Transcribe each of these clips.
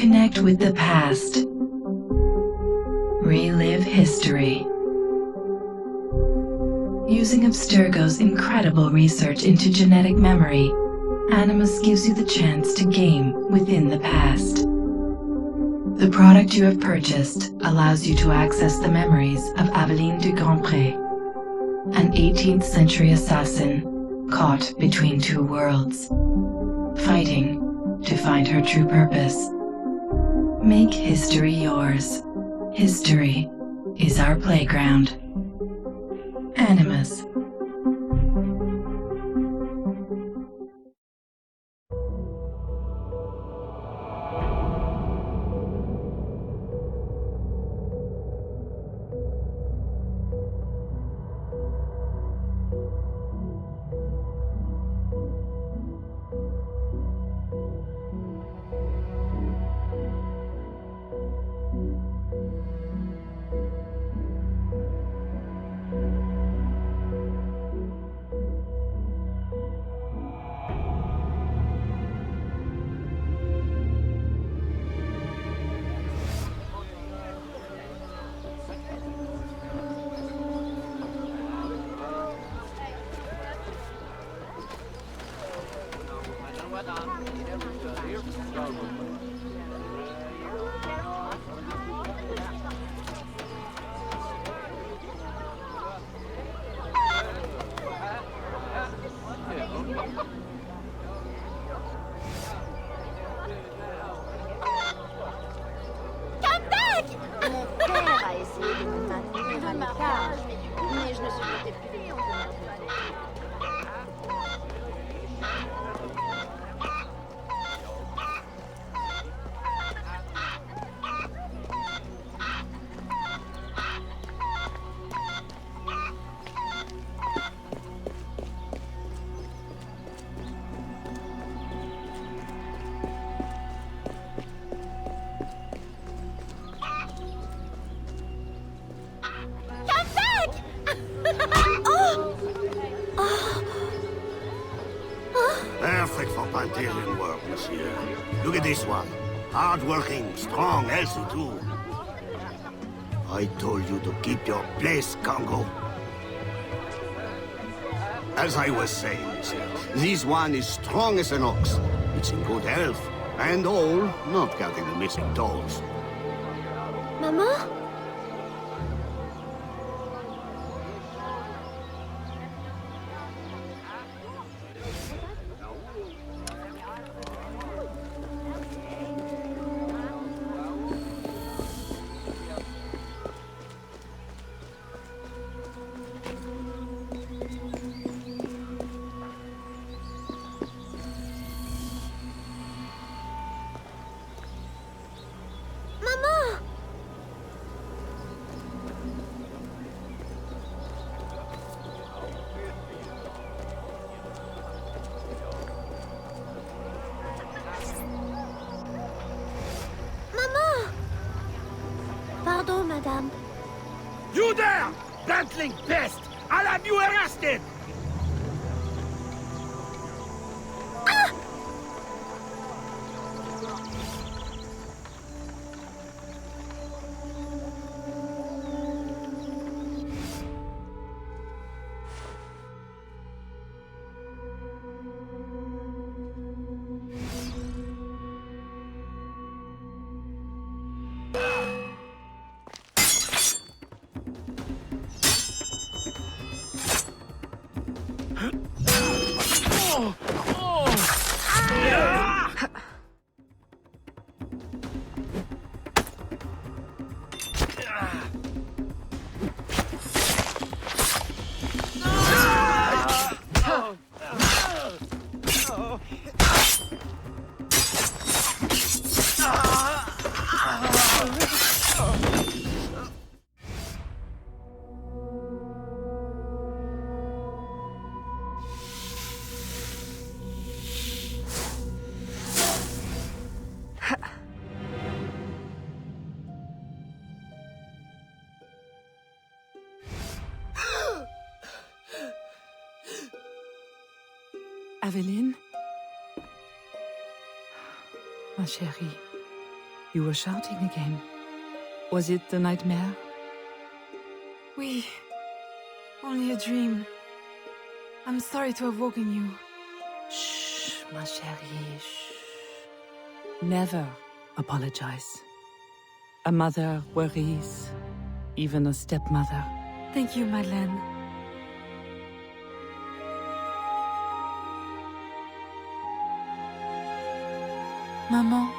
Connect with the past. Relive history. Using Abstergo's incredible research into genetic memory, Animus gives you the chance to game within the past. The product you have purchased allows you to access the memories of Aveline de Grandpré, an 18th century assassin caught between two worlds, fighting to find her true purpose. Make history yours. History is our playground. Animus. Perfect for Pantherian work, monsieur. Look at this one. Hard-working, strong, healthy too. I told you to keep your place, Congo. As I was saying, monsieur, this one is strong as an ox. It's in good health, and all, not counting the missing toes. Maman? Pardon, madame. You there! Bantling pest! I'll have you arrested! Aveline? Ma chérie, You were shouting again. Was it a nightmare? Oui. Only a dream. I'm sorry to have woken you. Shh, ma chérie, shh. Never apologize. A mother worries, even a stepmother. Thank you, Madeleine. Maman,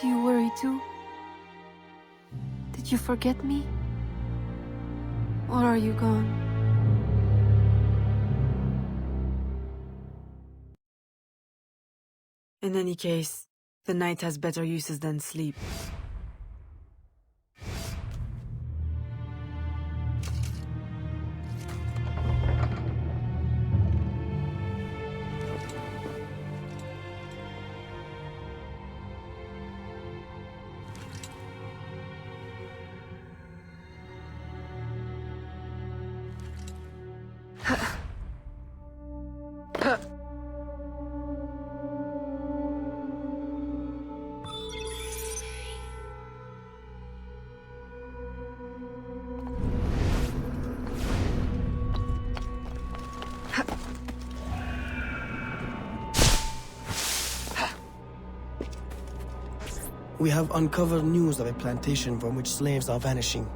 do you worry too? Did you forget me? Or are you gone? In any case, the night has better uses than sleep. We have uncovered news of a plantation from which slaves are vanishing.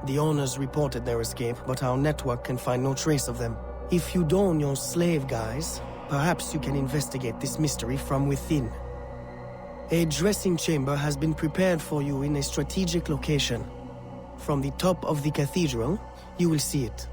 The owners reported their escape, but our network can find no trace of them. If you don your slave guise, perhaps you can investigate this mystery from within. A dressing chamber has been prepared for you in a strategic location. From the top of the cathedral, you will see it.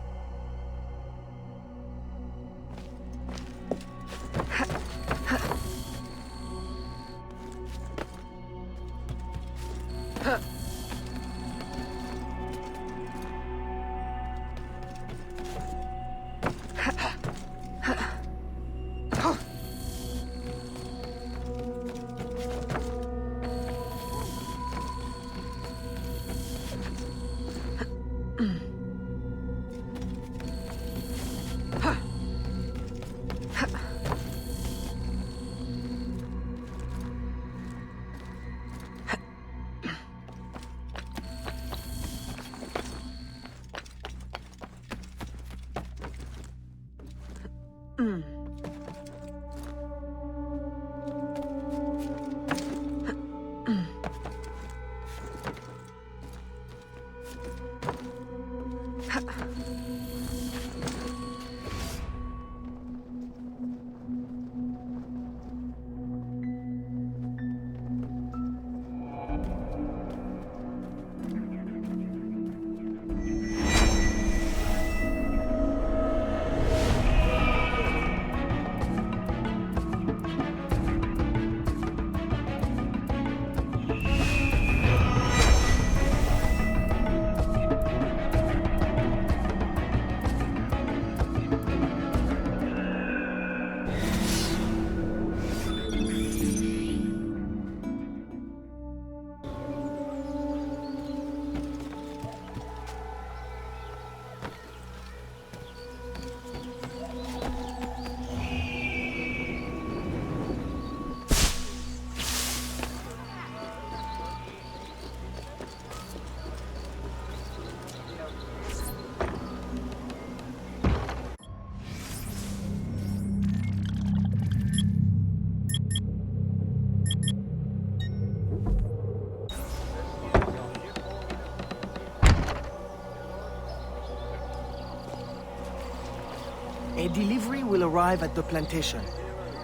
A delivery will arrive at the plantation.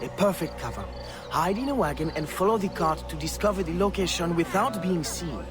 A perfect cover. Hide in a wagon and follow the cart to discover the location without being seen.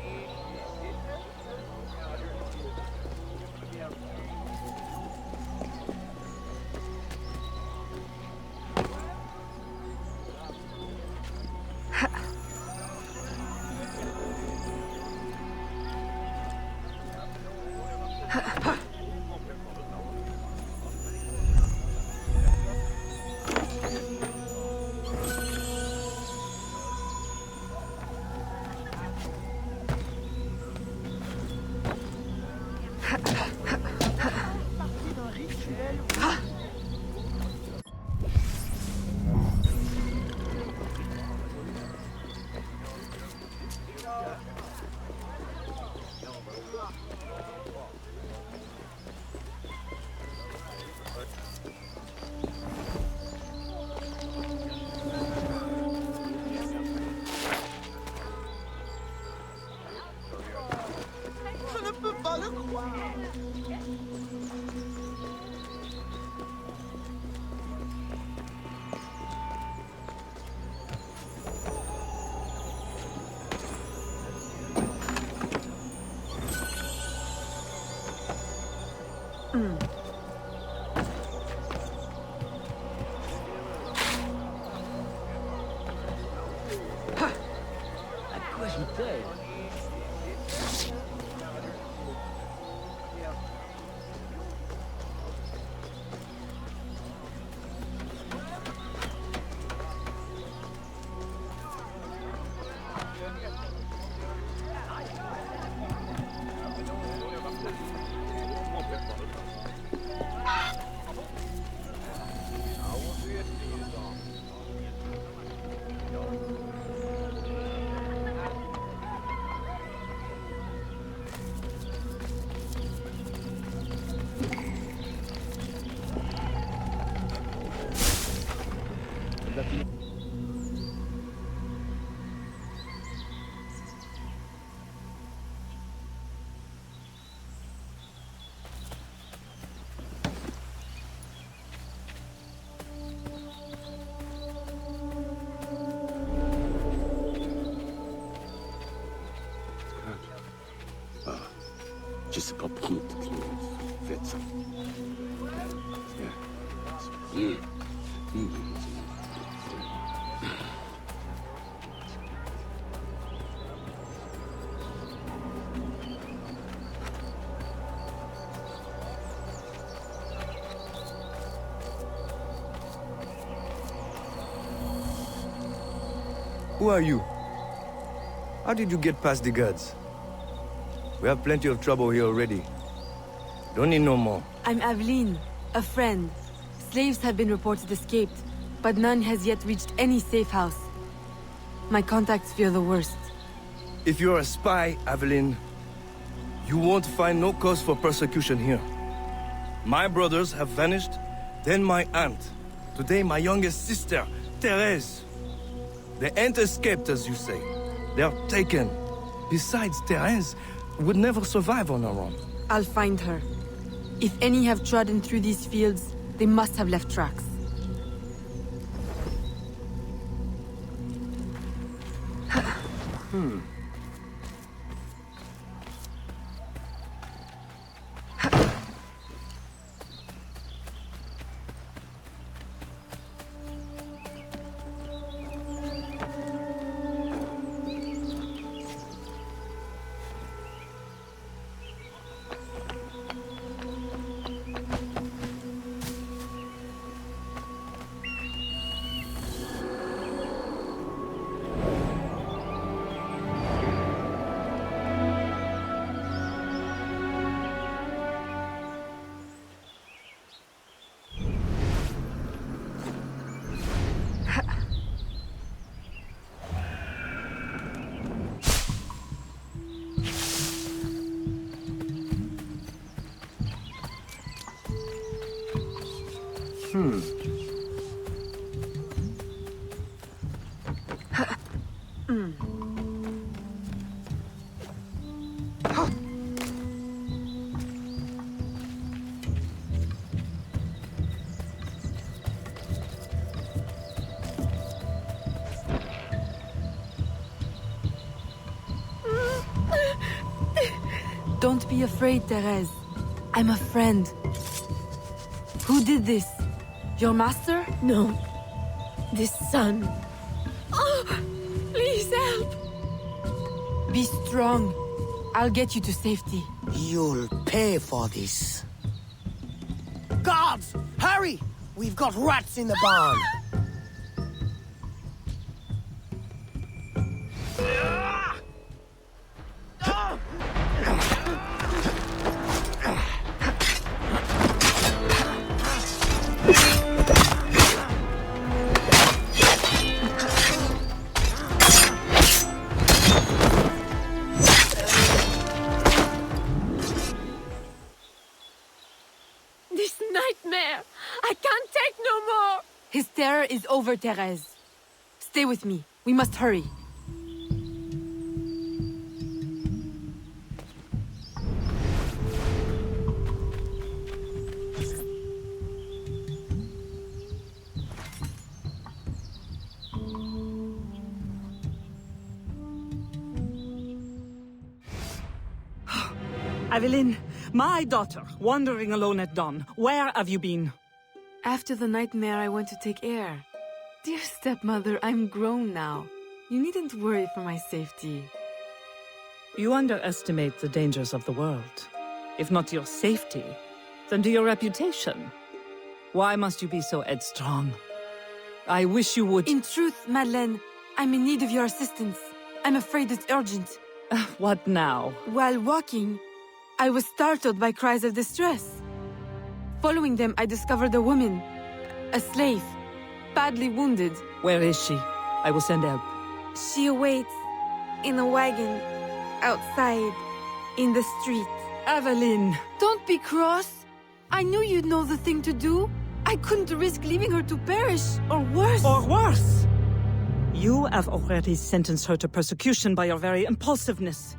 Je sais pas prendre toutes les faites ça. Who are you? How did you get past the guards? We have plenty of trouble here already. Don't need no more. I'm Aveline, a friend. Slaves have been reported escaped, but none has yet reached any safe house. My contacts fear the worst. If you're a spy, Aveline, you won't find no cause for persecution here. My brothers have vanished, then my aunt. Today my youngest sister, Therese. They ain't escaped, as you say. They're taken. Besides, Therese would never survive on her own. I'll find her. If any have trodden through these fields, they must have left tracks. Don't be afraid, Therese. I'm a friend. Who did this? Your master? No. This son. Oh, please help. Be strong. I'll get you to safety. You'll pay for this. Guards! Hurry! We've got rats in the barn. This nightmare. I can't take no more. His terror is over, Therese. Stay with me. We must hurry. Aveline, My daughter, wandering alone at dawn. Where have you been? After the nightmare, I went to take air. Dear stepmother, I'm grown now. You needn't worry for my safety. You underestimate the dangers of the world. If not to your safety, then to your reputation. Why must you be so headstrong? I wish you would— In truth, Madeleine, I'm in need of your assistance. I'm afraid it's urgent. What now? While walking, I was startled by cries of distress. Following them, I discovered a woman, a slave, badly wounded. Where is she? I will send help. She awaits in a wagon, outside, in the street. Evelyn! Don't be cross. I knew you'd know the thing to do. I couldn't risk leaving her to perish, or worse. Or worse! You have already sentenced her to persecution by your very impulsiveness.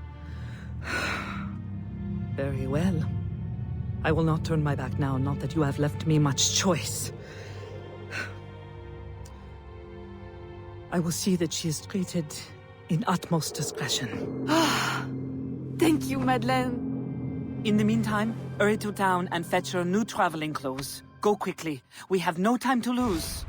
Very well. I will not turn my back now, not that you have left me much choice. I will see that she is treated in utmost discretion. Thank you, Madeleine. In the meantime, hurry to town and fetch her new traveling clothes. Go quickly. We have no time to lose.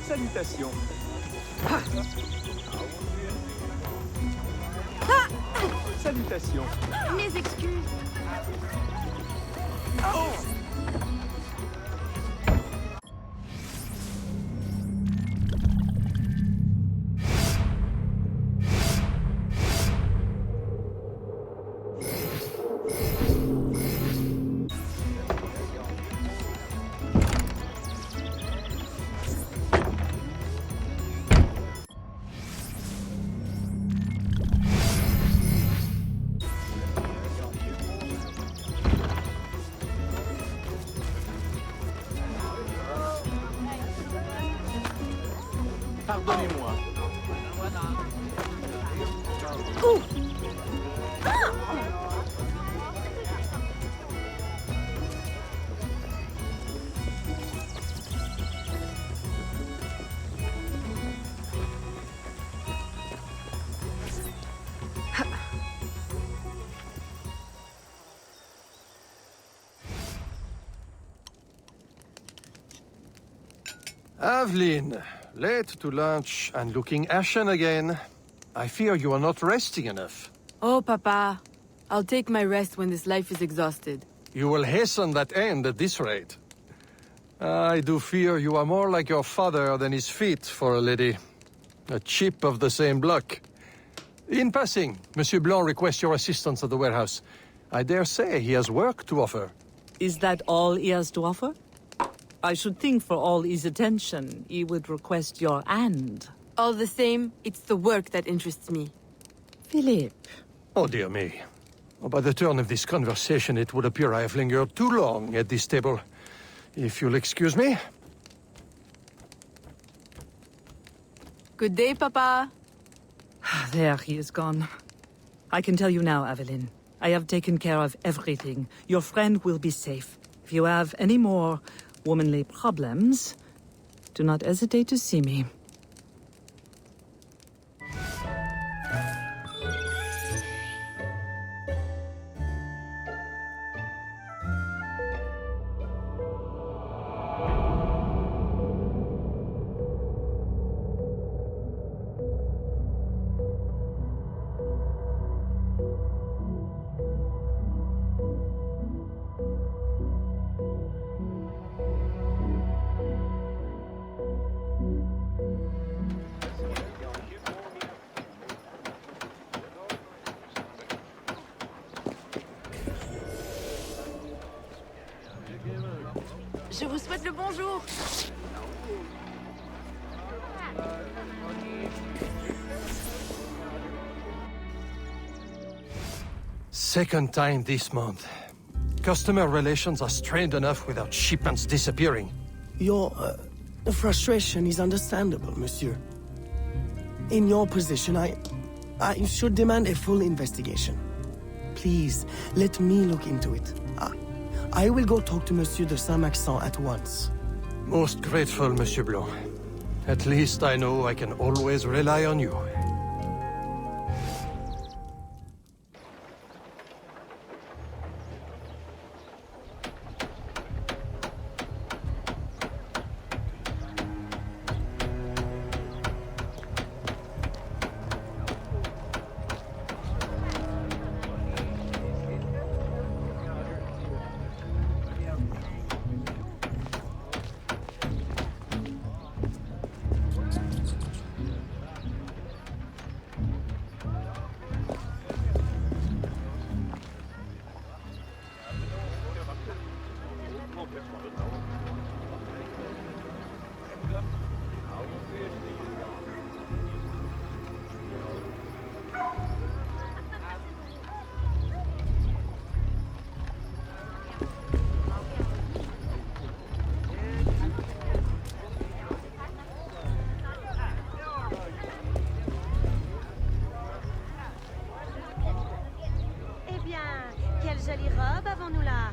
Salutations. Salutations. Mes excuses. Pardonnez-moi. Aveline, late to lunch and looking ashen again. I fear you are not resting enough. Oh, Papa. I'll take my rest when this life is exhausted. You will hasten that end at this rate. I do fear you are more like your father than is fit for a lady. A chip of the same block. In passing, Monsieur Blanc requests your assistance at the warehouse. I dare say he has work to offer. Is that all he has to offer? I should think for all his attention, he would request your hand. All the same, it's the work that interests me. Philippe. Oh, dear me. By the turn of this conversation, it would appear I have lingered too long at this table. If you'll excuse me. Good day, Papa. There, he is gone. I can tell you now, Aveline. I have taken care of everything. Your friend will be safe. If you have any more womanly problems, do not hesitate to see me. Je vous souhaite le bonjour. second time this month. Customer relations are strained enough without shipments disappearing. Your frustration is understandable, monsieur. In your position, I should demand a full investigation. Please, let me look into it. I will go talk to Monsieur de Saint-Maxent at once. Most grateful, Monsieur Blanc. At least I know I can always rely on you. Quelle jolie robe avons-nous là?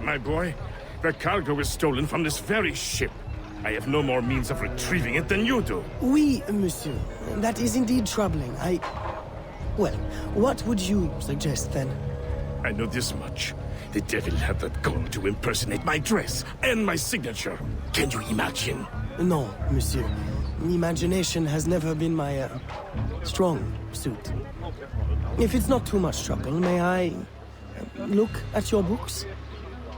My boy, the cargo was stolen from this very ship. I have no more means of retrieving it than you do. Oui, monsieur. That is indeed troubling. Well, what would you suggest then? I know this much. The devil had the gall to impersonate my dress and my signature. Can you imagine? No, monsieur. Imagination has never been my, strong suit. If it's not too much trouble, may I look at your books?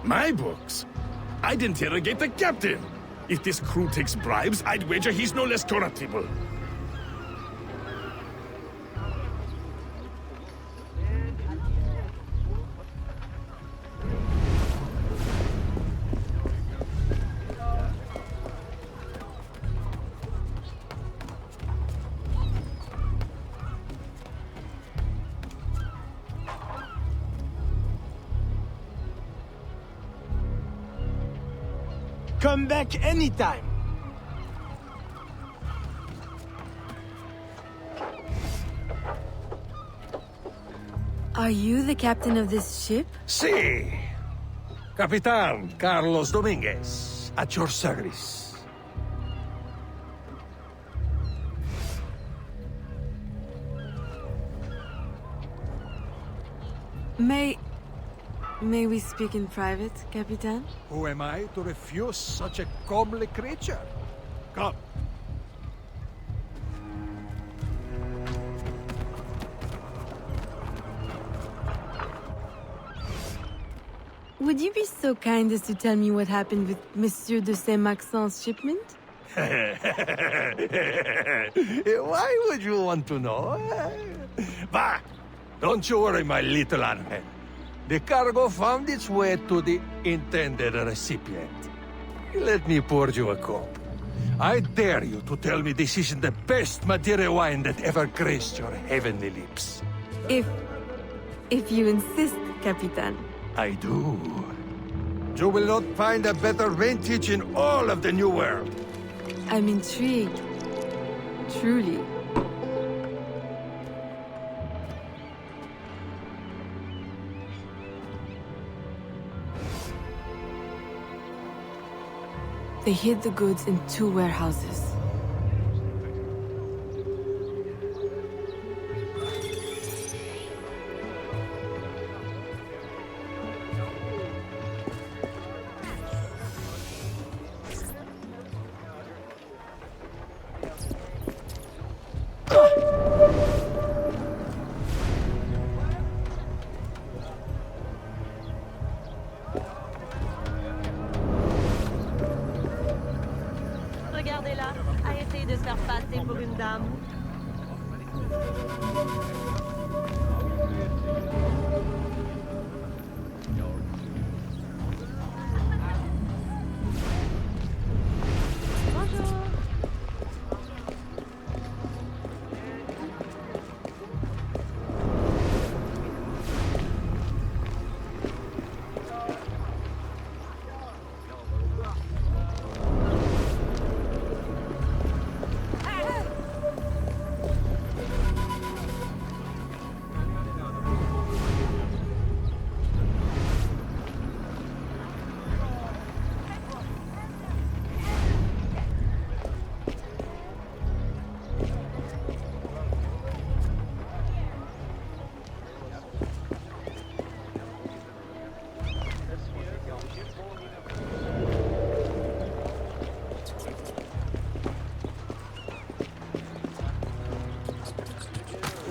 My books? I'd interrogate the captain. If this crew takes bribes, I'd wager he's no less corruptible. Come back anytime. Are you the captain of this ship? Si! Capitan Carlos Dominguez, at your service. May we speak in private, Capitan? Who am I to refuse such a comely creature? Come. Would you be so kind as to tell me what happened with Monsieur de Saint-Maxent's shipment? Why would you want to know? Bah! Don't you worry, my little animal. The cargo found its way to the intended recipient. Let me pour you a cup. I dare you to tell me this isn't the best Madeira wine that ever graced your heavenly lips. If you insist, Capitan. I do. You will not find a better vintage in all of the New World. I'm intrigued. Truly. They hid the goods in 2 warehouses. Regardez-la, à essayer de se faire passer pour une dame.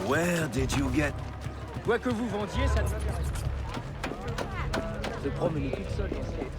Where did you get... Quoi que vous vendiez, ça ne m'intéresse pas. Se promener toute seule dans cette...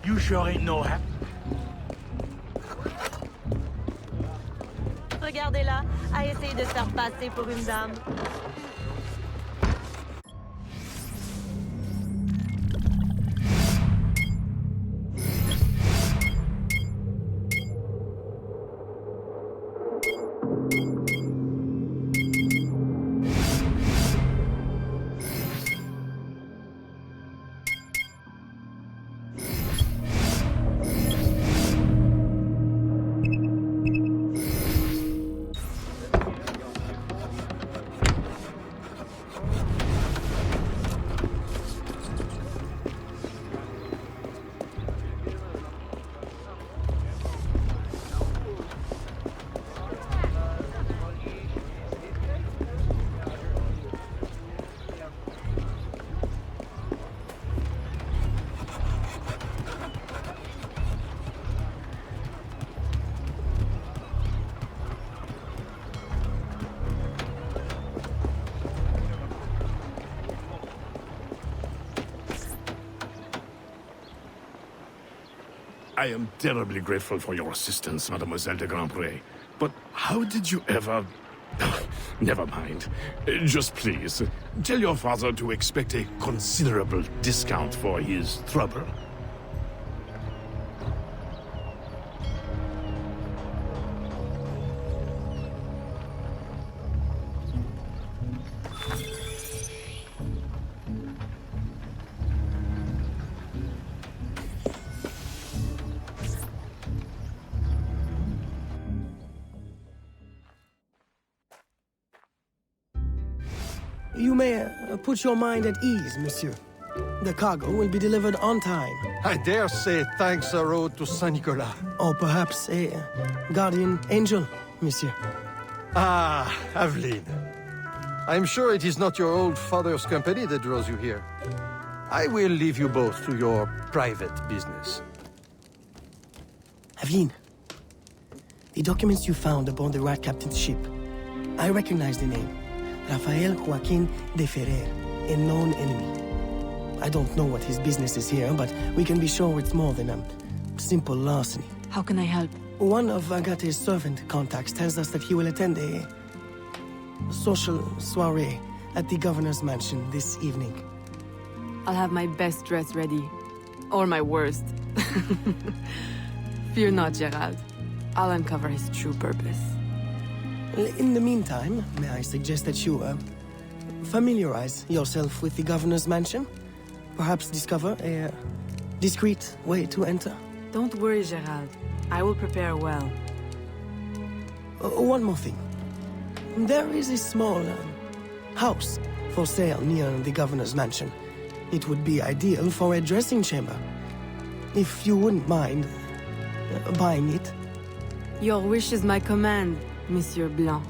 You sure ain't no hap... Regardez-la, à essayer de se faire passer pour une dame. I am terribly grateful for your assistance, Mademoiselle de Grandpré. But how did you ever... Never mind. Just please, tell your father to expect a considerable discount for his trouble. You may put your mind at ease, monsieur. The cargo will be delivered on time. I dare say thanks are owed to Saint Nicolas. Or perhaps a guardian angel, monsieur. Ah, Aveline. I'm sure it is not your old father's company that draws you here. I will leave you both to your private business. Aveline, the documents you found aboard the Rat Captain's ship. I recognize the name. Rafael Joaquin de Ferrer, a known enemy. I don't know what his business is here, but we can be sure it's more than a simple larceny. How can I help? One of Agate's servant contacts tells us that he will attend a social soiree at the governor's mansion this evening. I'll have my best dress ready. Or my worst. Fear not, Gerald. I'll uncover his true purpose. In the meantime, may I suggest that you, familiarize yourself with the governor's mansion? Perhaps discover a discreet way to enter? Don't worry, Gerald. I will prepare well. One more thing. There is a small house for sale near the governor's mansion. It would be ideal for a dressing chamber. If you wouldn't mind buying it. Your wish is my command, Monsieur Blanc.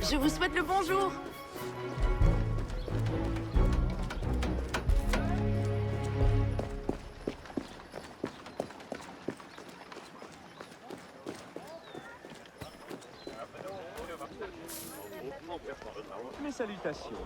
Je vous souhaite le bonjour. Mes salutations.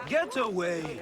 Get away!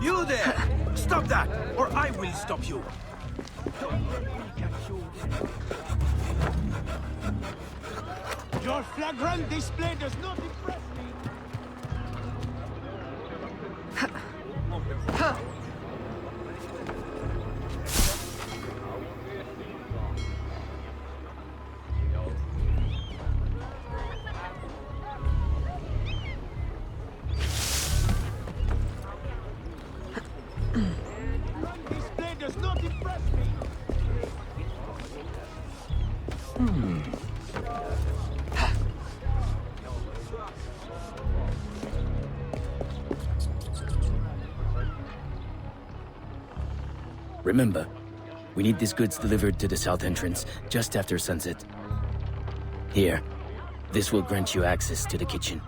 You there! Stop that, or I will stop you! Your flagrant display does not impress me! Display does not impress me! Remember, We need these goods delivered to the south entrance just after sunset. Here. This will grant you access to the kitchen.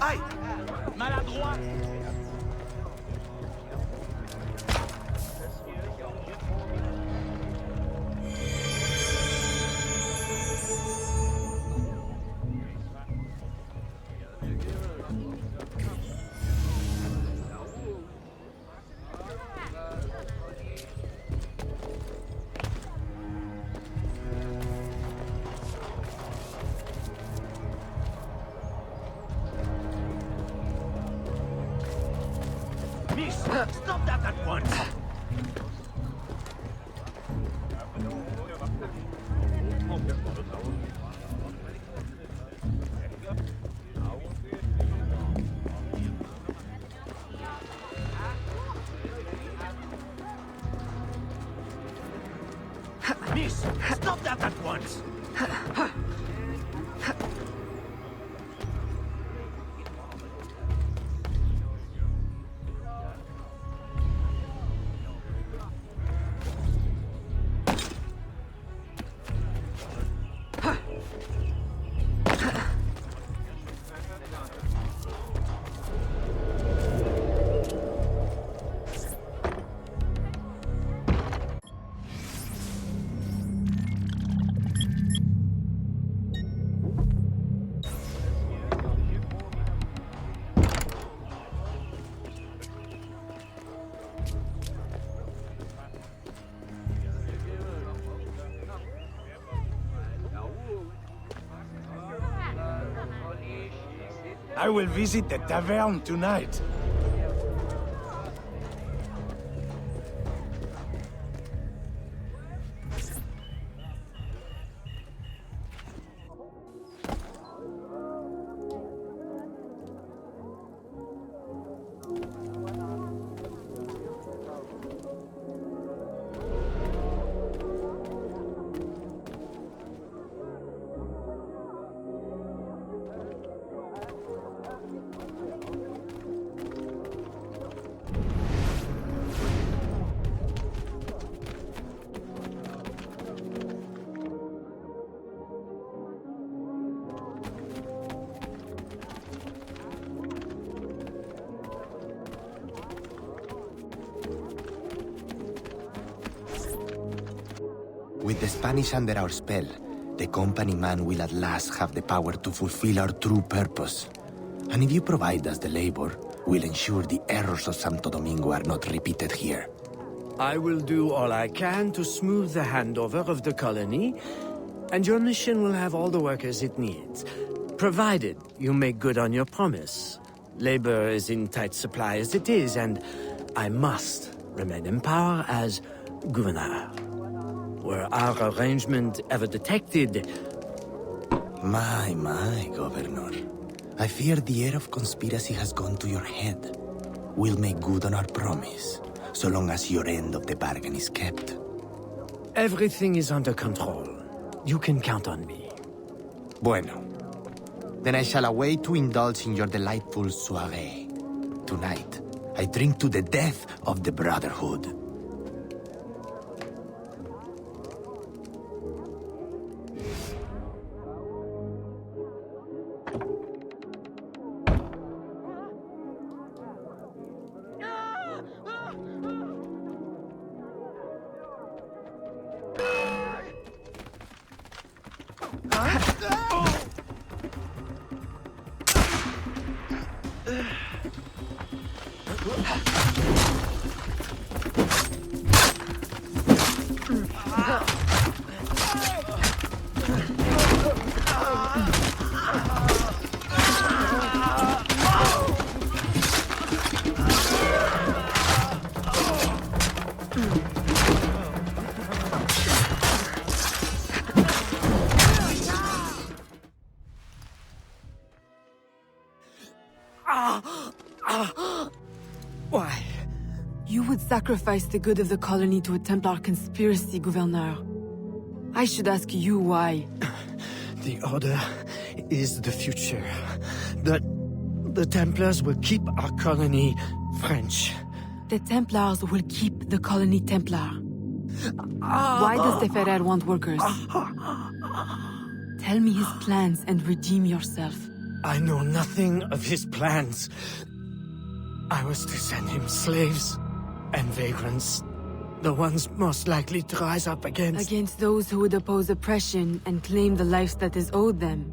Aïe! Maladroit! Miss, stop that at once! Miss, stop that at once! I will visit the tavern tonight. With the Spanish under our spell, the company man will at last have the power to fulfill our true purpose. And if you provide us the labor, we'll ensure the errors of Santo Domingo are not repeated here. I will do all I can to smooth the handover of the colony, and your mission will have all the workers it needs, provided you make good on your promise. Labor is in tight supply as it is, and I must remain in power as governor. Were our arrangement ever detected? My, Governor. I fear the air of conspiracy has gone to your head. We'll make good on our promise, so long as your end of the bargain is kept. Everything is under control. You can count on me. Bueno. Then I shall await to indulge in your delightful soirée. Tonight, I drink to the death of the Brotherhood. Why? You would sacrifice the good of the colony to a Templar conspiracy, Gouverneur. I should ask you why. The Order is the future. The Templars will keep our colony French. The Templars will keep the colony Templar. Why does the Ferrer want workers? Tell me his plans and redeem yourself. I know nothing of his plans. I was to send him slaves and vagrants. The ones most likely to rise up against... Against those who would oppose oppression and claim the life that is owed them.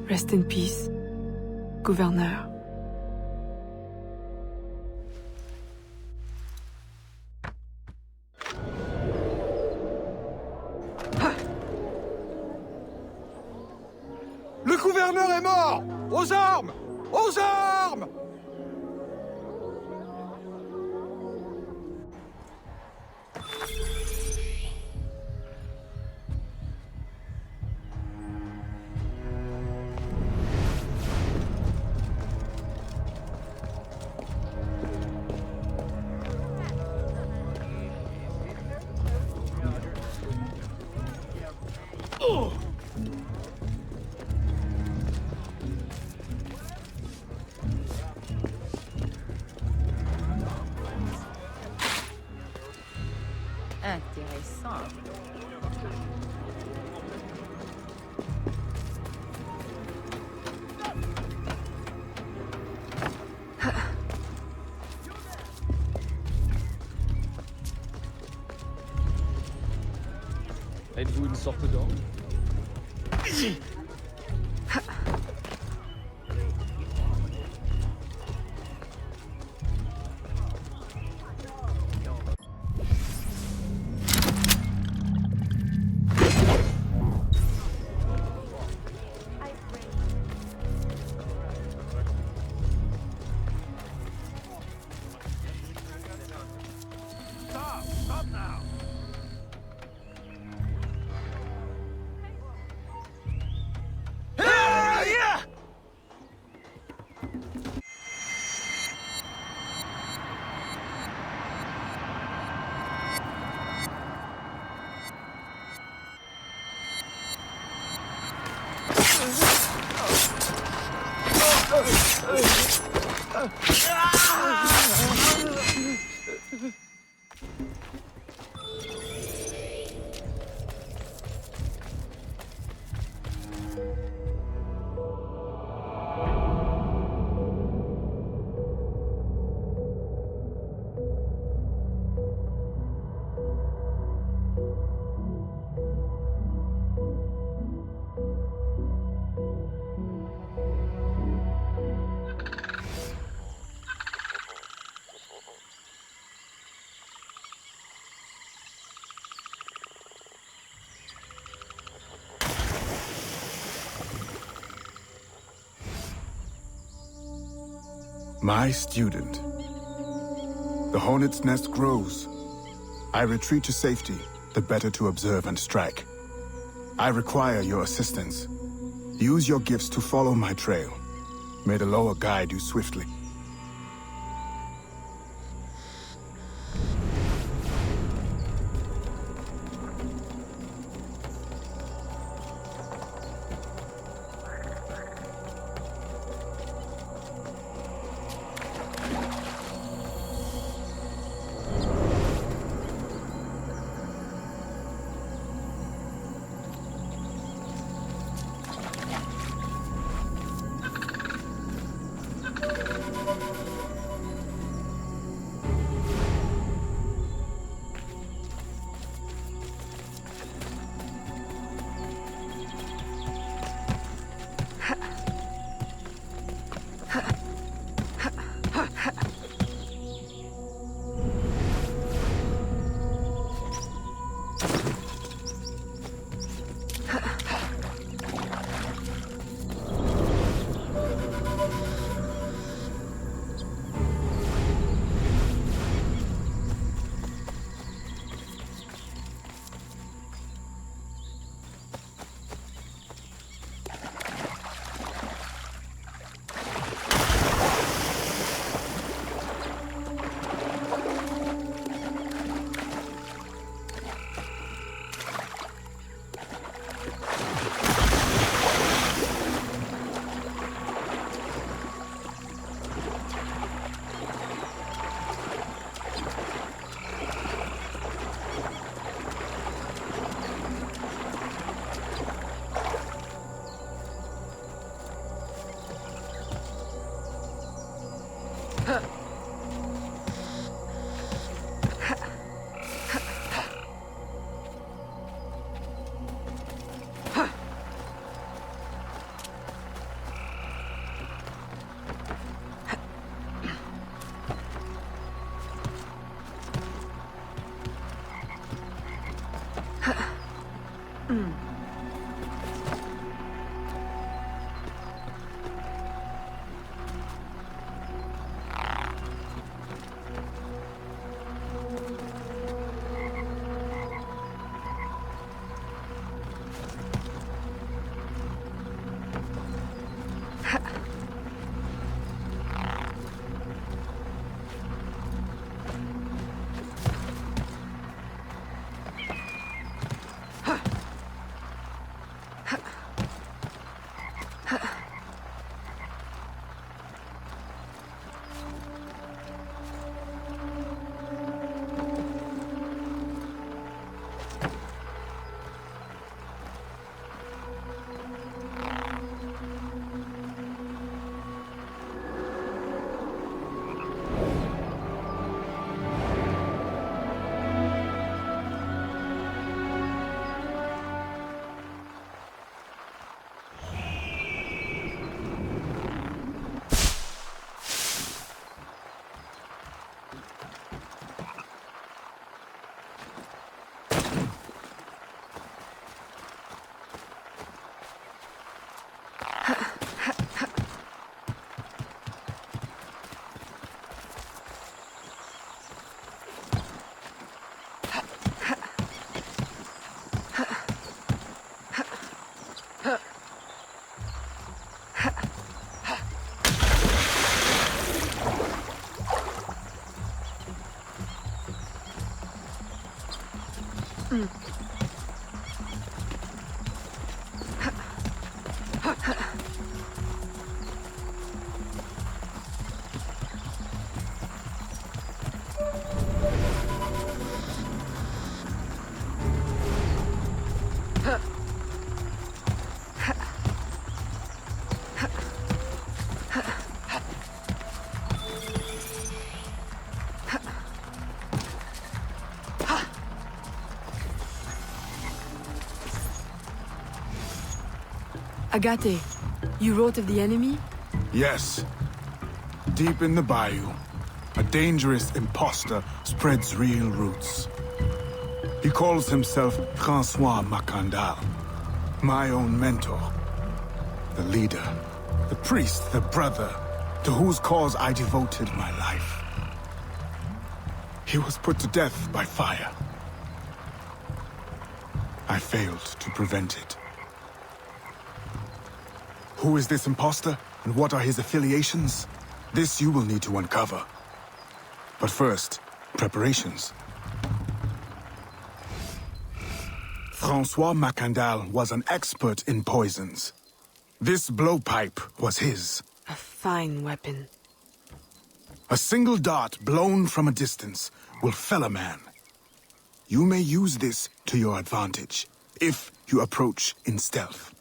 Rest in peace, Gouverneur. Le gouverneur est mort! Aux armes! Aux armes! Intéressant. Êtes-vous une sorte d'ange? Stop now! My student. The hornet's nest grows. I retreat to safety, the better to observe and strike. I require your assistance. Use your gifts to follow my trail. May the lower guide you swiftly. Agate, you wrote of the enemy? Yes. Deep in the bayou, a dangerous imposter spreads real roots. He calls himself Francois Macandal, my own mentor. The leader, the priest, the brother, to whose cause I devoted my life. He was put to death by fire. I failed to prevent it. Who is this imposter, and what are his affiliations? This you will need to uncover. But first, preparations. Francois Macandal was an expert in poisons. This blowpipe was his. A fine weapon. A single dart blown from a distance will fell a man. You may use this to your advantage, if you approach in stealth.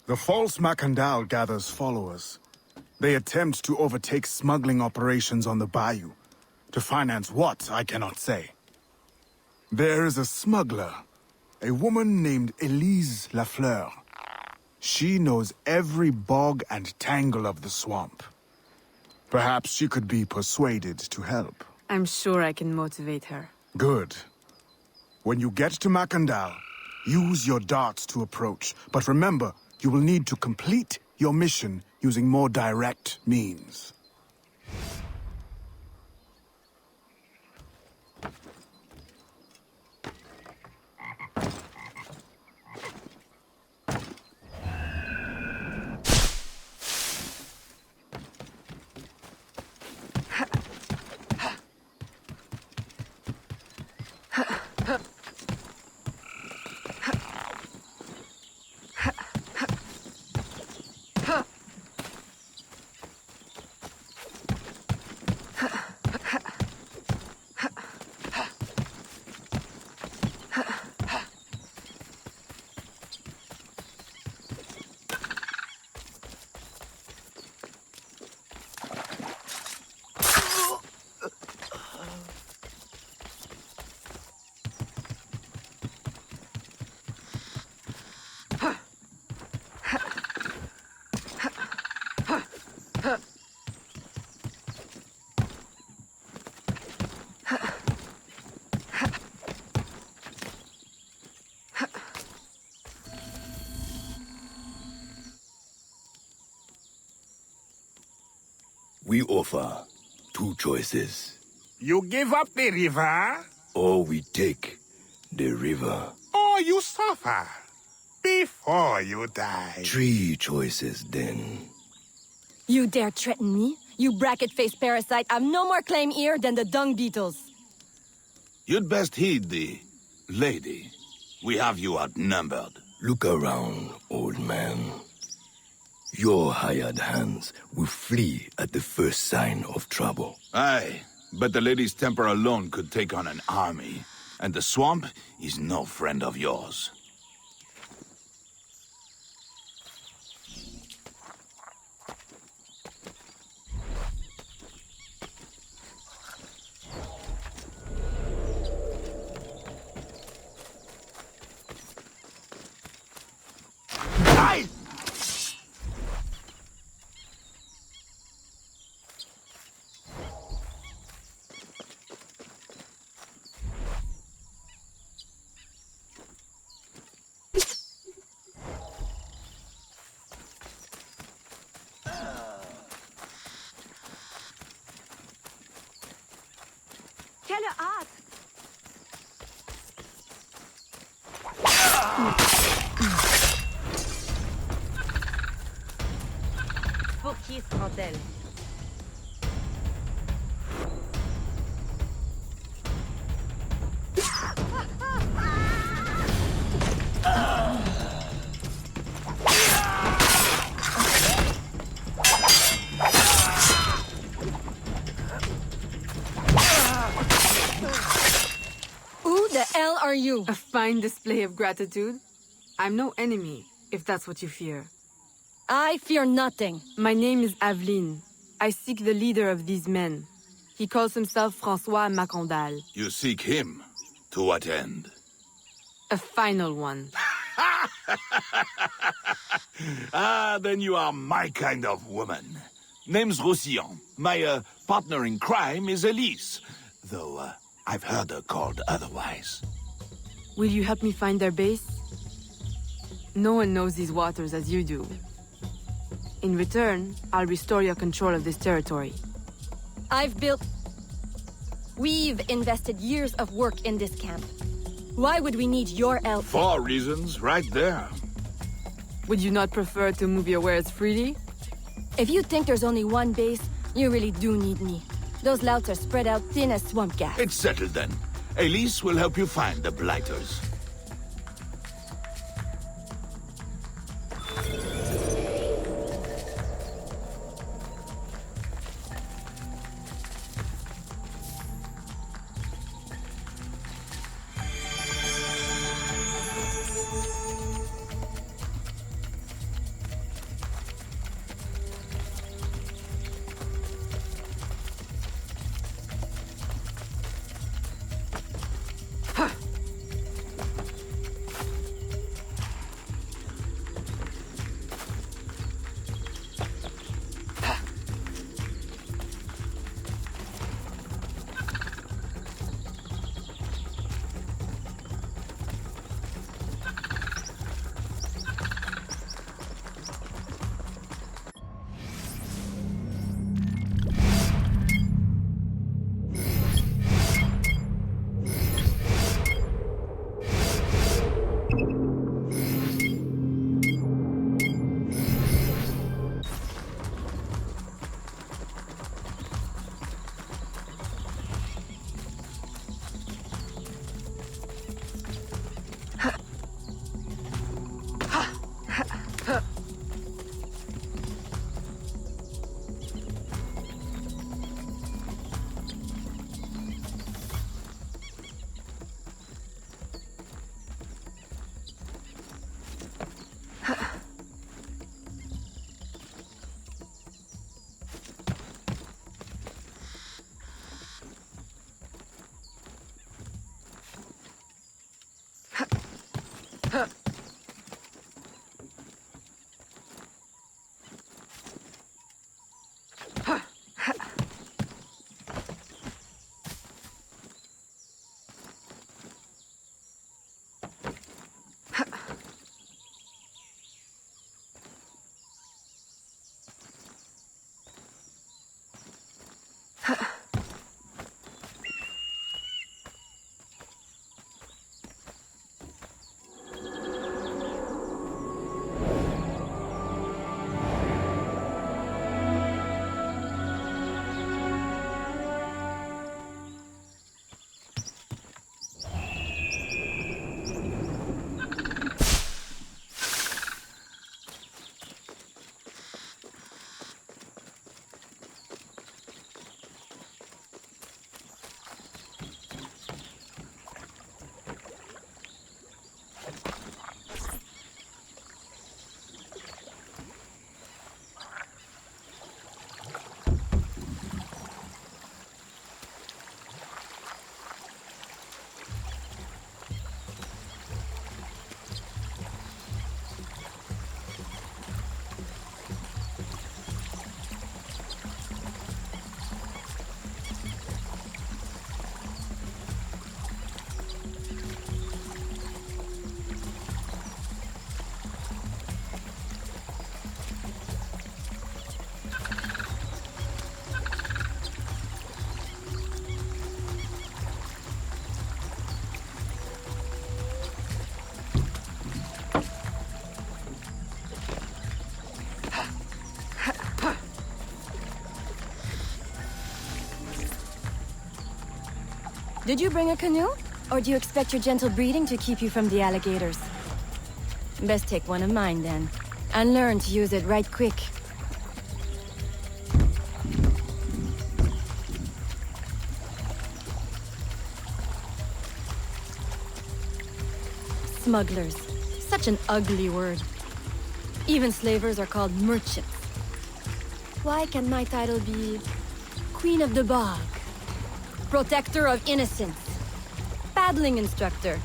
The false Macandal gathers followers. They attempt to overtake smuggling operations on the bayou. To finance what, I cannot say. There is a smuggler, a woman named Elise Lafleur. She knows every bog and tangle of the swamp. Perhaps she could be persuaded to help. I'm sure I can motivate her. Good. When you get to Macandal, use your darts to approach. But remember, you will need to complete your mission using more direct means. We offer two choices. You give up the river? Or we take the river. Or you suffer before you die. Three choices, then. You dare threaten me? You bracket-faced parasite, I've no more claim here than the dung beetles. You'd best heed the lady. We have you outnumbered. Look around, old man. Your hired hands will flee at the first sign of trouble. Aye, but the lady's temper alone could take on an army. And the swamp is no friend of yours. Aye! Quelle hâte! Pour qui se prend-elle? Who the hell are you? A fine display of gratitude. I'm no enemy, if that's what you fear. I fear nothing. My name is Aveline. I seek the leader of these men. He calls himself François Macandal. You seek him. To what end? A final one. Ah, then you are my kind of woman. Name's Roussillon. My partner in crime is Elise. Though, I've heard her called otherwise. Will you help me find their base? No one knows these waters as you do. In return, I'll restore your control of this territory. We've invested years of work in this camp. Why would we need your help? 4 reasons, right there. Would you not prefer to move your wares freely? If you think there's only one base, you really do need me. Those louts are spread out thin as swamp gas. It's settled then. Elise will help you find the blighters. Did you bring a canoe? Or do you expect your gentle breeding to keep you from the alligators? Best take one of mine, then. And learn to use it right quick. Smugglers. Such an ugly word. Even slavers are called merchants. Why can't my title be... Queen of the Bog? Protector of Innocence? Paddling instructor?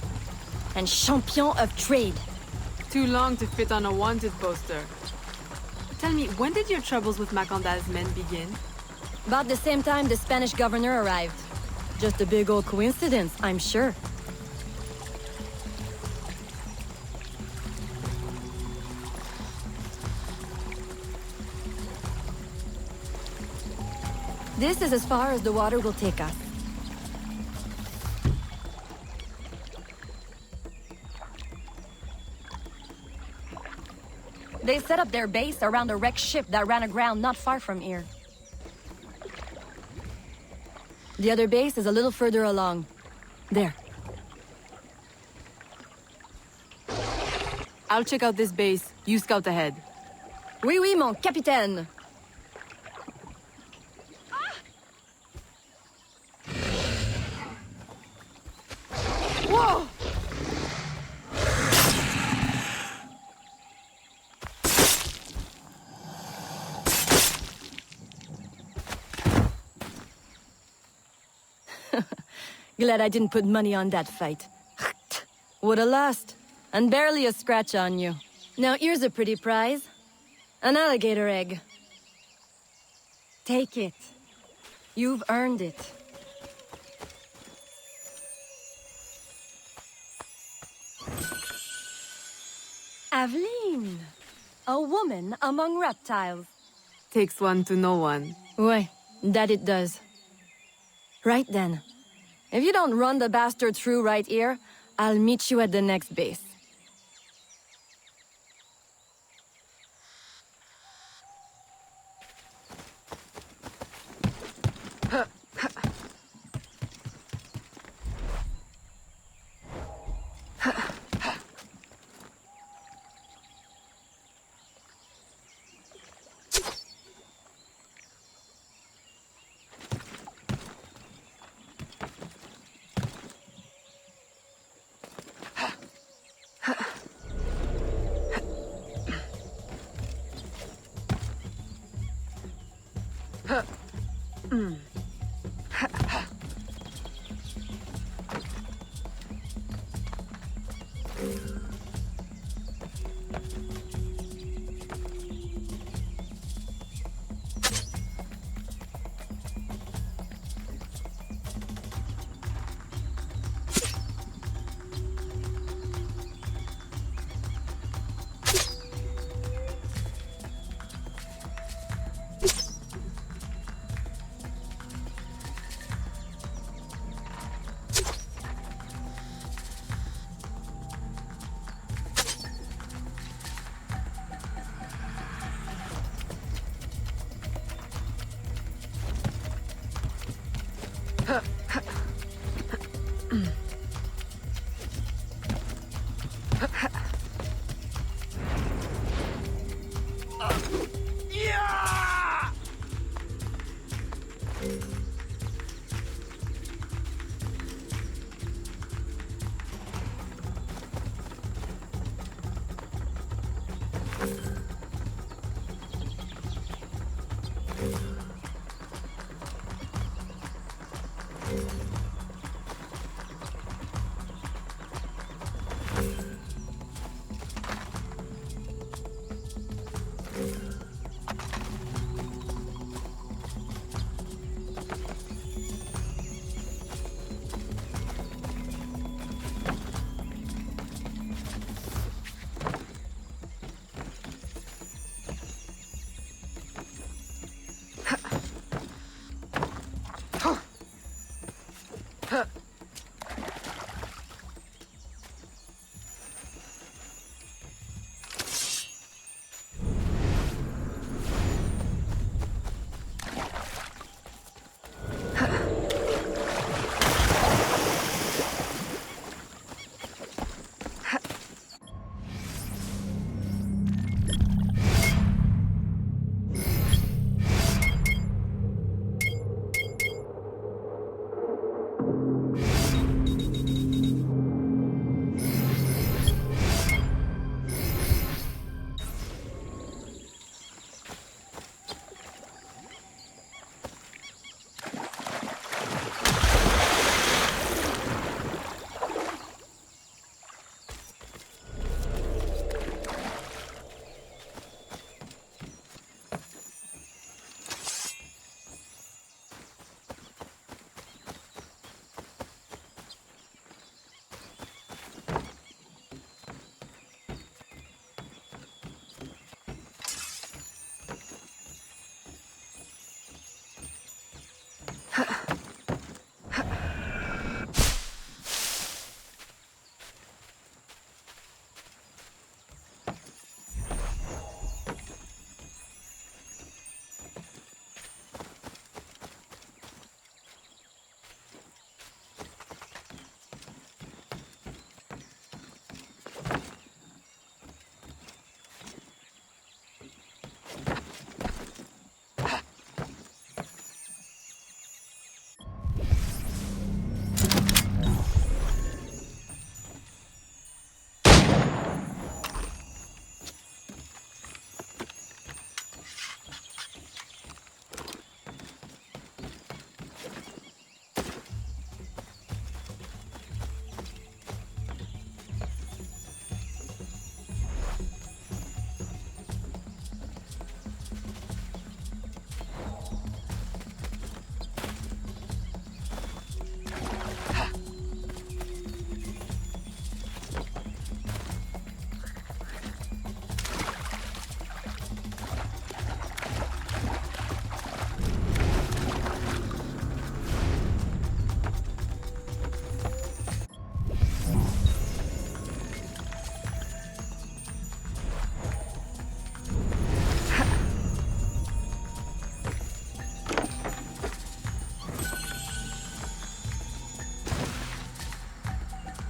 And Champion of Trade? Too long to fit on a wanted poster. Tell me, when did your troubles with Macandal's men begin? About the same time the Spanish governor arrived. Just a big old coincidence, I'm sure. This is as far as the water will take us. They set up their base around a wrecked ship that ran aground not far from here. The other base is a little further along. There. I'll check out this base. You scout ahead. Oui, oui, mon capitaine. Whoa! Glad I didn't put money on that fight. Would have lost. And barely a scratch on you. Now here's a pretty prize. An alligator egg. Take it. You've earned it. Aveline. A woman among reptiles. Takes one to know one. Ouais, that it does. Right then. If you don't run the bastard through right here, I'll meet you at the next base.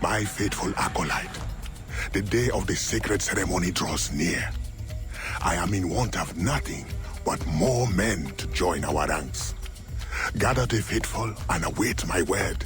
My faithful acolyte, the day of the sacred ceremony draws near. I am in want of nothing but more men to join our ranks. Gather the faithful and await my word.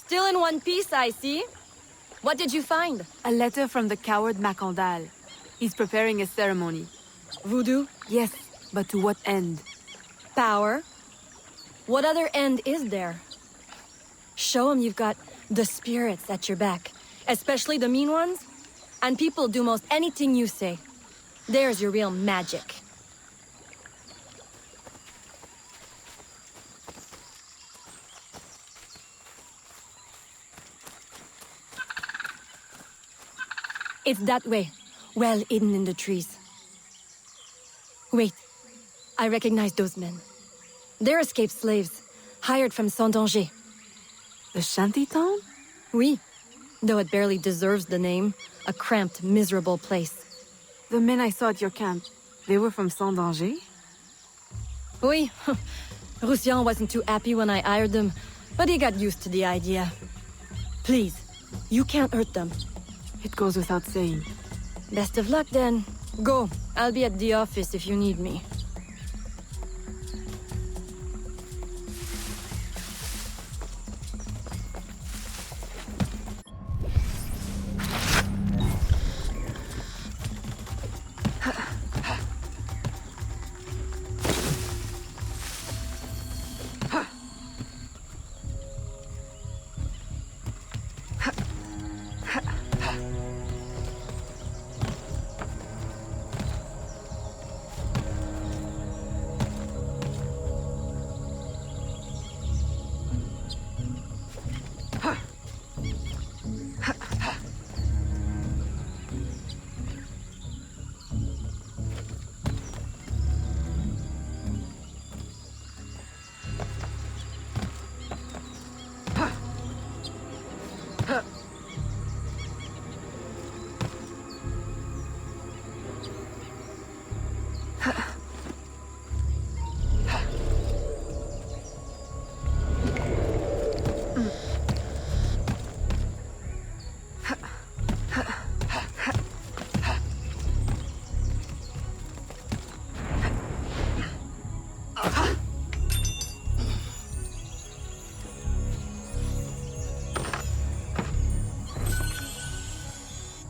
Still in one piece, I see. What did you find? A letter from the coward Macandal. He's preparing a ceremony. Voodoo? Yes, but to what end? Power? What other end is there? Show him you've got the spirits at your back, especially the mean ones, and people do most anything you say. There's your real magic. It's that way, well hidden in the trees. Wait, I recognize those men. They're escaped slaves, hired from Saint-Danger. The shantytown? Oui, though it barely deserves the name. A cramped, miserable place. The men I saw at your camp, they were from Saint-Danger? Oui, Roussillon wasn't too happy when I hired them, but he got used to the idea. Please, you can't hurt them. It goes without saying. Best of luck then. Go. I'll be at the office if you need me.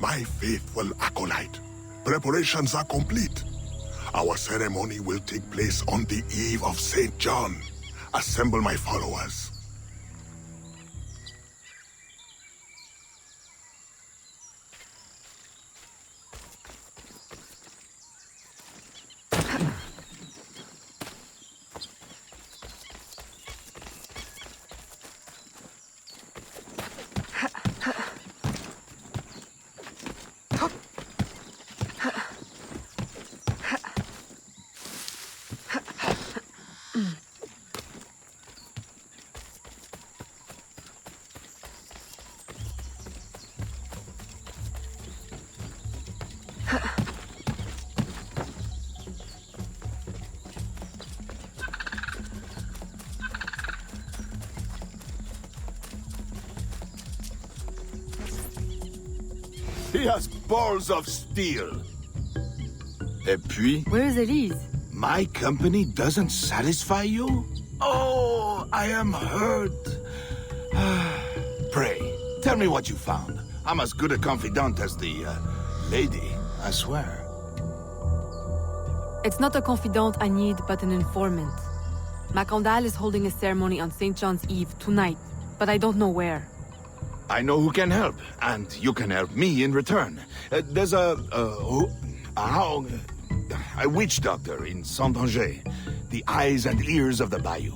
My faithful acolyte, preparations are complete. Our ceremony will take place on the eve of St. John. Assemble my followers. He has balls of steel. Et puis? Where is Elise? My company doesn't satisfy you? Oh, I am hurt. Pray, tell me what you found. I'm as good a confidant as the, lady, I swear. It's not a confidant I need, but an informant. Macandal is holding a ceremony on St. John's Eve tonight, but I don't know where. I know who can help, and you can help me in return. There's a witch doctor in Saint-Anger, the eyes and ears of the bayou.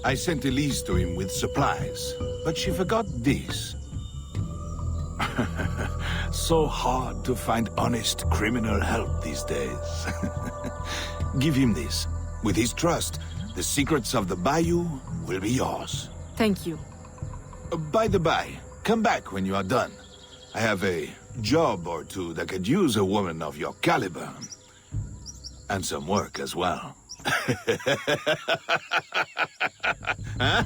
I sent Elise to him with supplies, but she forgot this. So hard to find honest criminal help these days. Give him this. With his trust, the secrets of the bayou will be yours. Thank you. By the by, come back when you are done. I have a job or two that could use a woman of your caliber. And some work as well. Huh?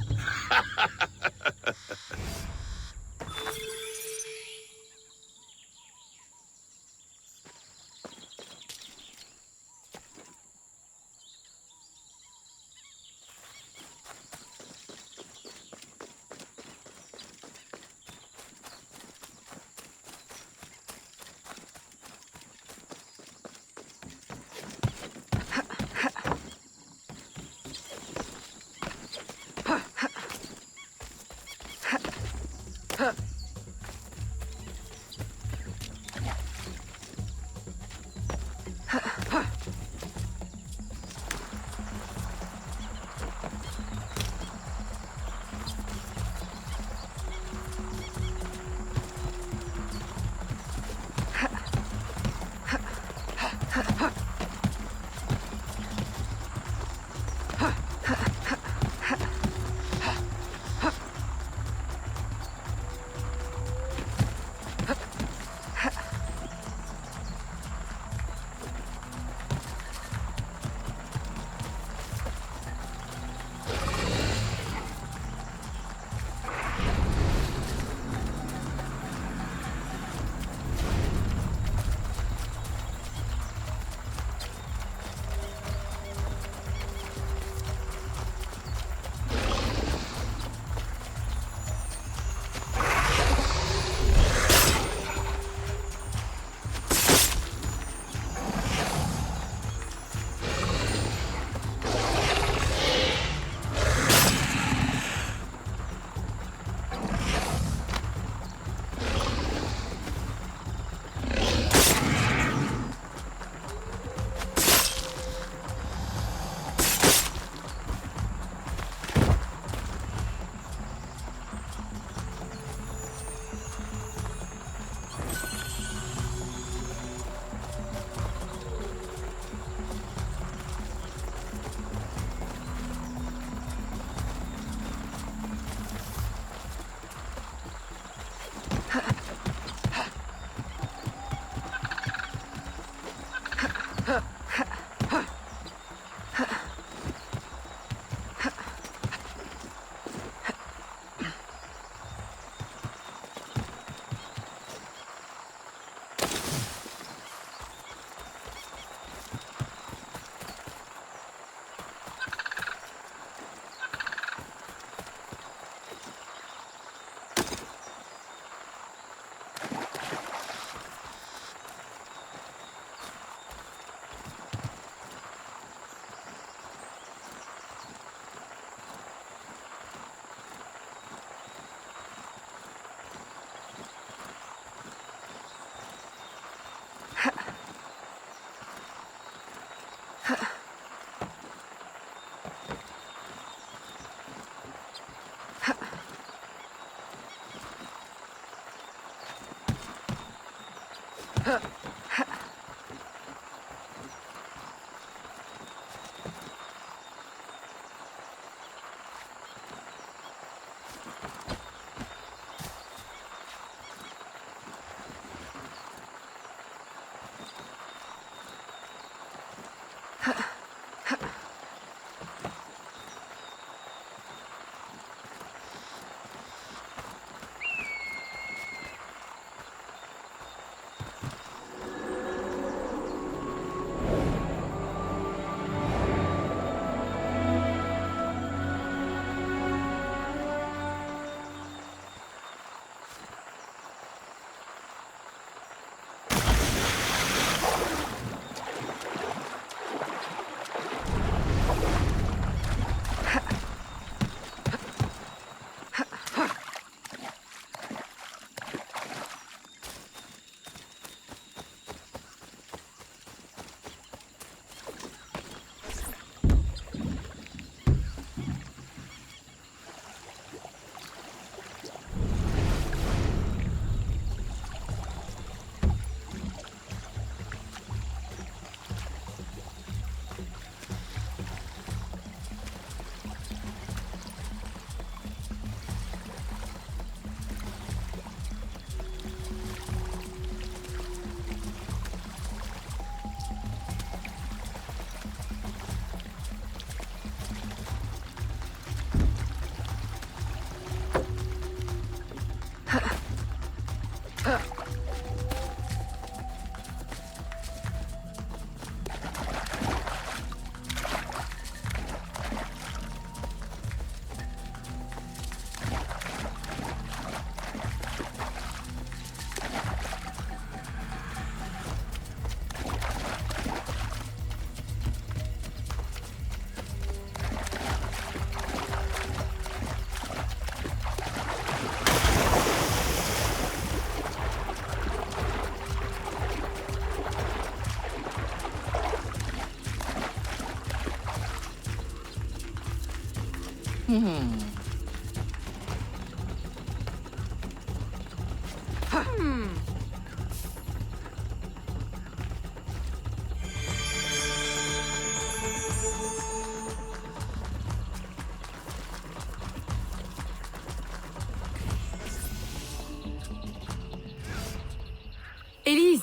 Elise!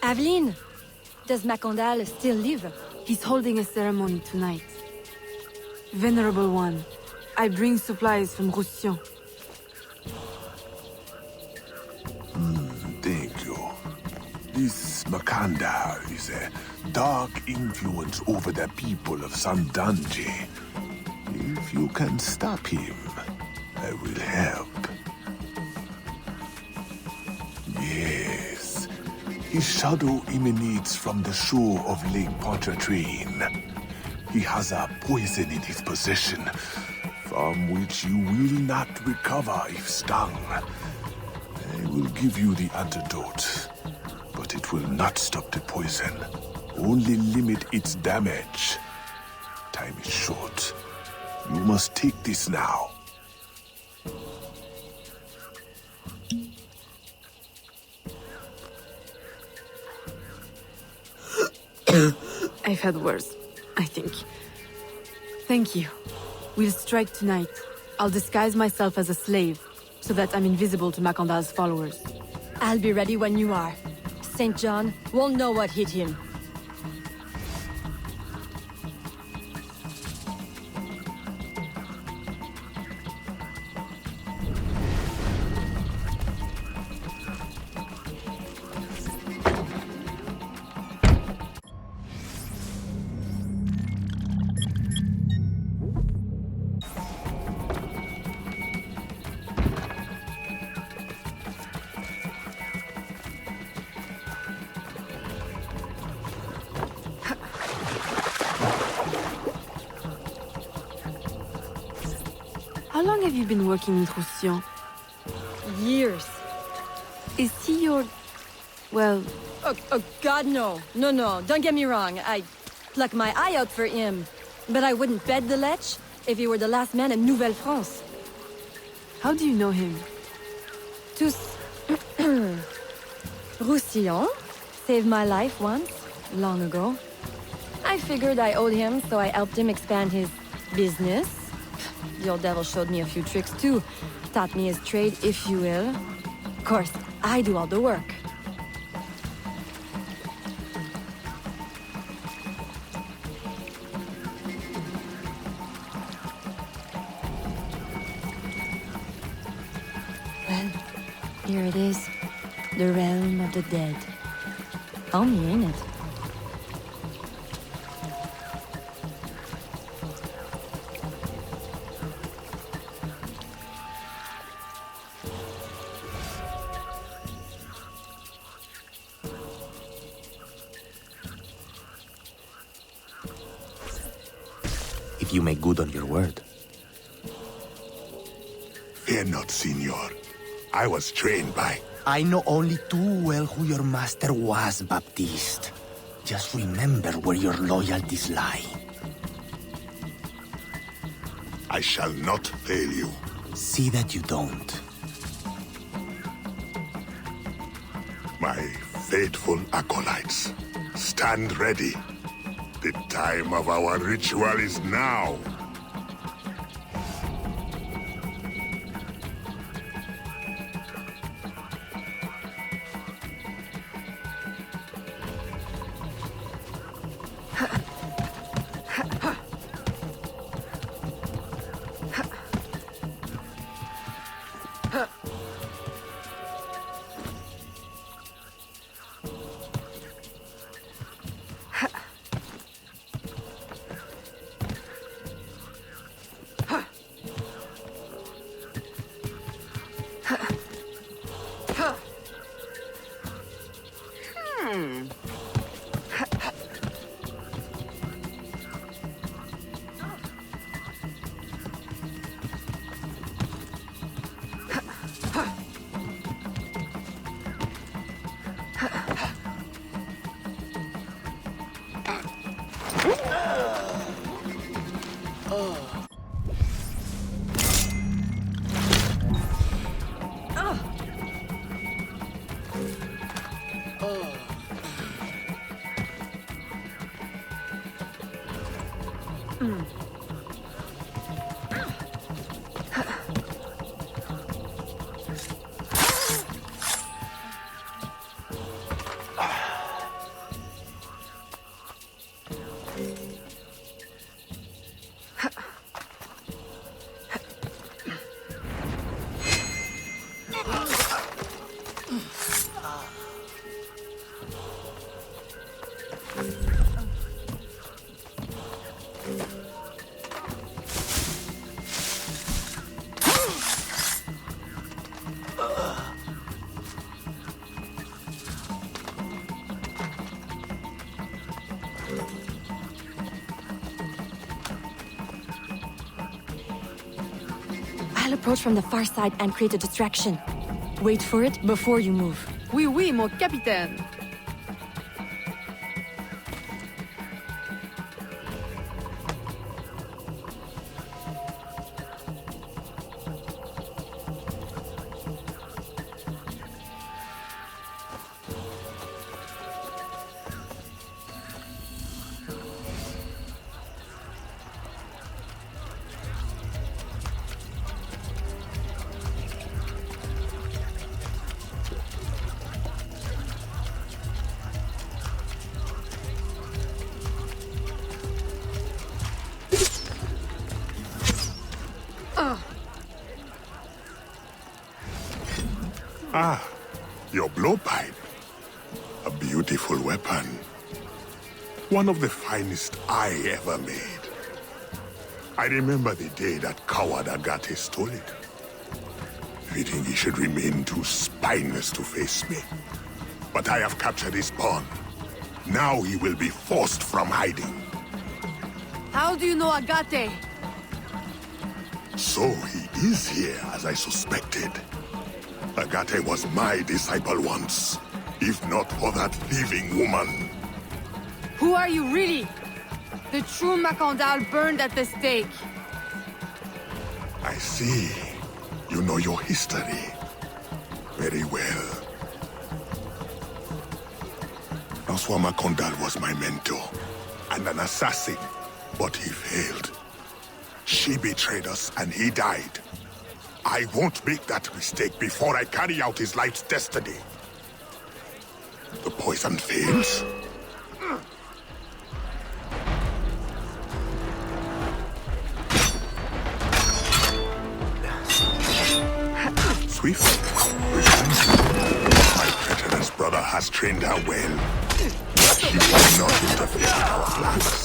Aveline! Does Macandal still live? He's holding a ceremony tonight. Venerable One, I bring supplies from Roussillon. Thank you. This Makanda is a dark influence over the people of Sandanji. If you can stop him, I will help. Yes. His shadow emanates from the shore of Lake Pontchartrain. He has a poison in his possession, from which you will not recover if stung. I will give you the antidote, but it will not stop the poison, only limit its damage. Time is short. You must take this now. I've had worse, I think. Thank you. We'll strike tonight. I'll disguise myself as a slave, so that I'm invisible to Macandal's followers. I'll be ready when you are. St. John won't know what hit him. How long have you been working with Roussillon? Years. Is he your... well... Oh, God, no. No, don't get me wrong. I'd pluck my eye out for him. But I wouldn't bet the lech if he were the last man in Nouvelle-France. How do you know him? Tous... Roussillon saved my life once, long ago. I figured I owed him, so I helped him expand his business. The old devil showed me a few tricks too. Taught me his trade, if you will. Of course, I do all the work. Well, here it is. The realm of the dead. Only, ain't it? If you make good on your word. Fear not, Signor. I was trained by... I know only too well who your master was, Baptiste. Just remember where your loyalties lie. I shall not fail you. See that you don't. My faithful acolytes, stand ready. The time of our ritual is now. I'll approach from the far side and create a distraction. Wait for it before you move. Oui, oui, mon capitaine. Ah, your blowpipe. A beautiful weapon. One of the finest I ever made. I remember the day that coward Agate stole it. Fitting he should remain too spineless to face me. But I have captured his pawn. Now he will be forced from hiding. How do you know Agate? So he is here, as I suspected. Agate was my disciple once, if not for that thieving woman. Who are you really? The true Macandal burned at the stake. I see. You know your history very well. Francois Macandal was my mentor and an assassin, but he failed. She betrayed us and he died. I won't make that mistake before I carry out his life's destiny. The poison fails. Swift, my treacherous brother has trained her well. She will not interfere with our plans.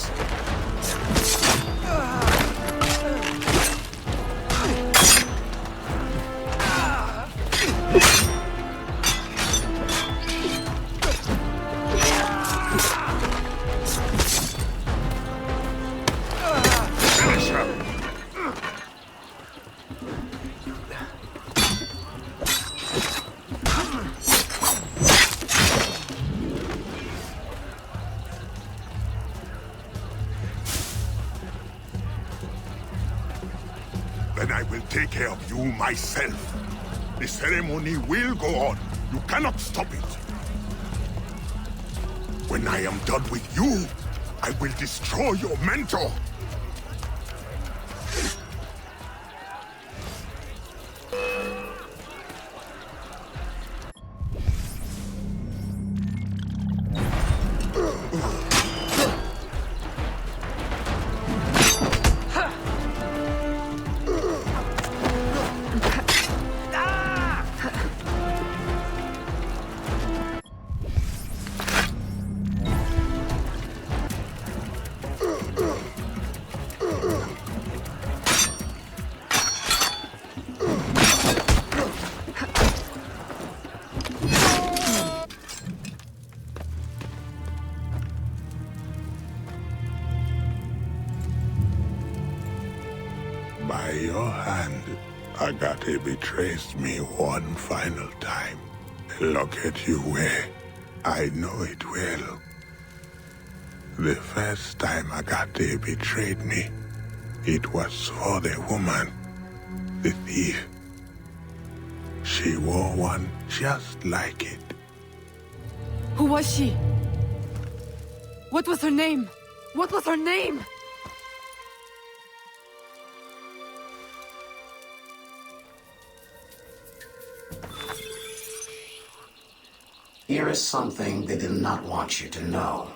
Then I will take care of you myself. The ceremony will go on. You cannot stop it. When I am done with you, I will destroy your mentor. By your hand, Agate betrays me one final time. The locket you wear, I know it well. The first time Agate betrayed me, it was for the woman, the thief. She wore one just like it. Who was she? What was her name? What was her name? Here is something they did not want you to know.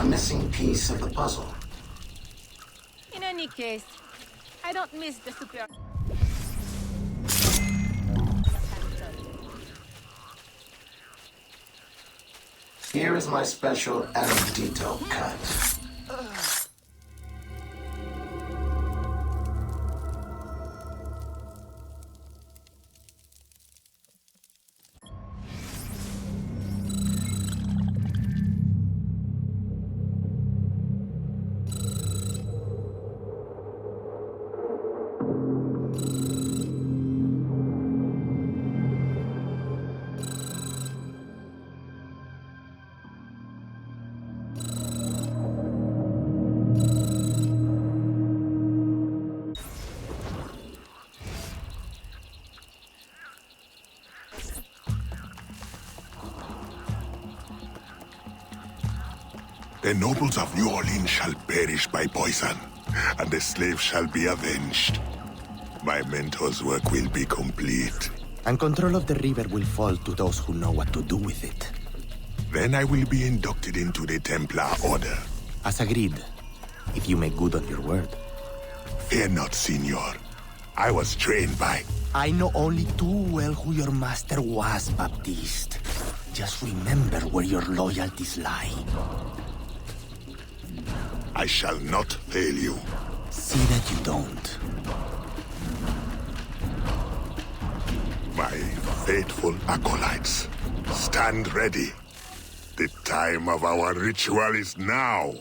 A missing piece of the puzzle. In any case, I don't miss the super... Here is my special Erudito cut. The nobles of New Orleans shall perish by poison, and the slaves shall be avenged. My mentor's work will be complete. And control of the river will fall to those who know what to do with it. Then I will be inducted into the Templar Order. As agreed, if you make good on your word. Fear not, Signor. I was trained by... I know only too well who your master was, Baptiste. Just remember where your loyalties lie. I shall not fail you. See that you don't. My faithful acolytes, stand ready. The time of our ritual is now.